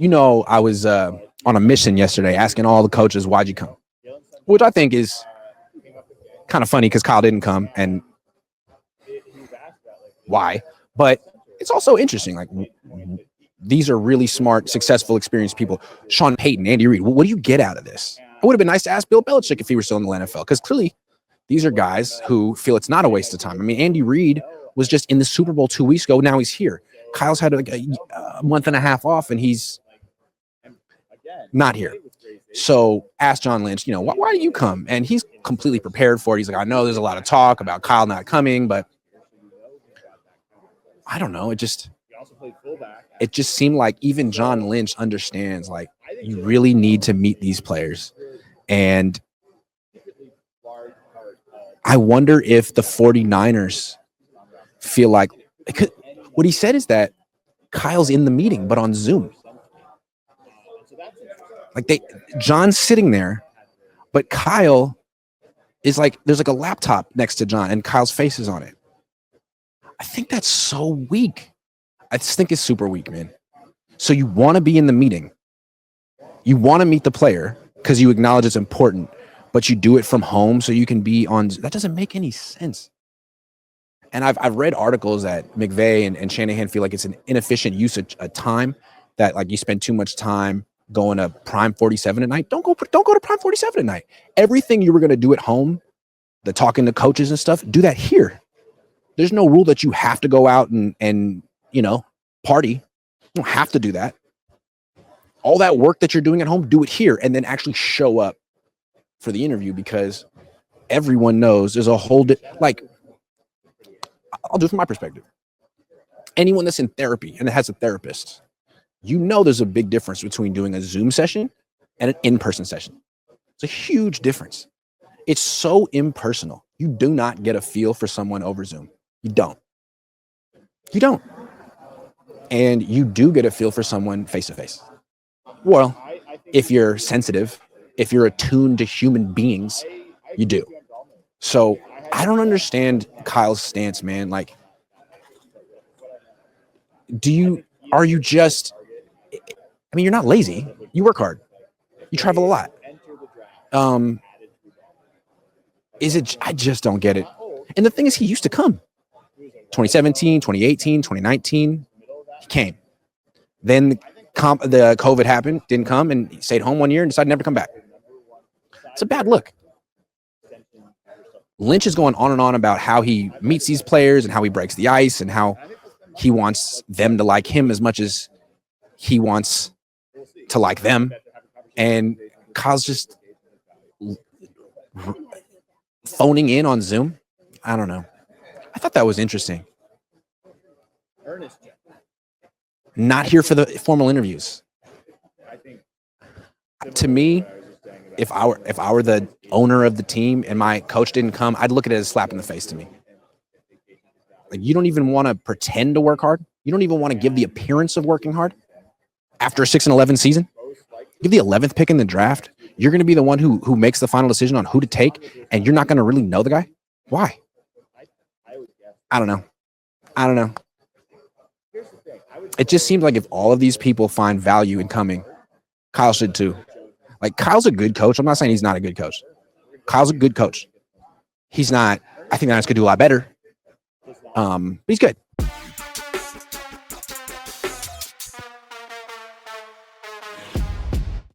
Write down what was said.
I was on a mission yesterday asking all the coaches, why'd you come? Which I think is kind of funny because Kyle didn't come and why. But it's also interesting. Like, these are really smart, successful, experienced people. Sean Payton, Andy Reid. What do you get out of this? It would have been nice to ask Bill Belichick if he were still in the NFL, because clearly these are guys who feel it's not a waste of time. I mean, Andy Reid was just in the Super Bowl 2 weeks ago. Now he's here. Kyle's had like a month and a half off, and he's not here. So ask John Lynch, why do you come? And he's completely prepared for it. He's like, I know there's a lot of talk about Kyle not coming, but I don't know. It just seemed like even John Lynch understands, like, you really need to meet these players. And I wonder if the 49ers feel like what he said is that Kyle's in the meeting, but on Zoom. Like John's sitting there, but Kyle is like, there's like a laptop next to John and Kyle's face is on it. I think that's so weak. I just think it's super weak, man. So you want to be in the meeting. You want to meet the player because you acknowledge it's important, but you do it from home so you can be on. That doesn't make any sense. And I've read articles that McVay and Shanahan feel like it's an inefficient use of time, that like you spend too much time going to Prime 47 at night. Don't go to Prime 47 at night. Everything you were going to do at home, the talking to coaches and stuff, do that here. There's no rule that you have to go out and party. You don't have to do that. All that work that you're doing at home, do it here, and then actually show up for the interview, because everyone knows there's a whole like, I'll do it from my perspective. Anyone that's in therapy and has a therapist, there's a big difference between doing a Zoom session and an in-person session. It's a huge difference. It's so impersonal. You do not get a feel for someone over Zoom. You don't. And you do get a feel for someone face-to-face. Well, if you're sensitive, if you're attuned to human beings, you do. So I don't understand Kyle's stance, man. Like, are you just, I mean, you're not lazy. You work hard. You travel a lot. I just don't get it. And the thing is, he used to come. 2017, 2018, 2019, he came. Then the COVID happened, didn't come, and he stayed home 1 year and decided never to come back. It's a bad look. Lynch is going on and on about how he meets these players and how he breaks the ice and how he wants them to like him as much as he wants to like them. And Kyle's just phoning in on Zoom. I don't know. I thought that was interesting. Not here for the formal interviews. To me, if I were the owner of the team and my coach didn't come, I'd look at it as a slap in the face to me. Like, you don't even want to pretend to work hard. You don't even want to give the appearance of working hard after a 6-11 season. Give the 11th pick in the draft. You're going to be the one who makes the final decision on who to take, and you're not going to really know the guy. Why? I don't know. It just seems like if all of these people find value in coming, Kyle should too. Like, Kyle's a good coach. I'm not saying he's not a good coach. Kyle's a good coach. He's not. I think the Niners could do a lot better. But he's good.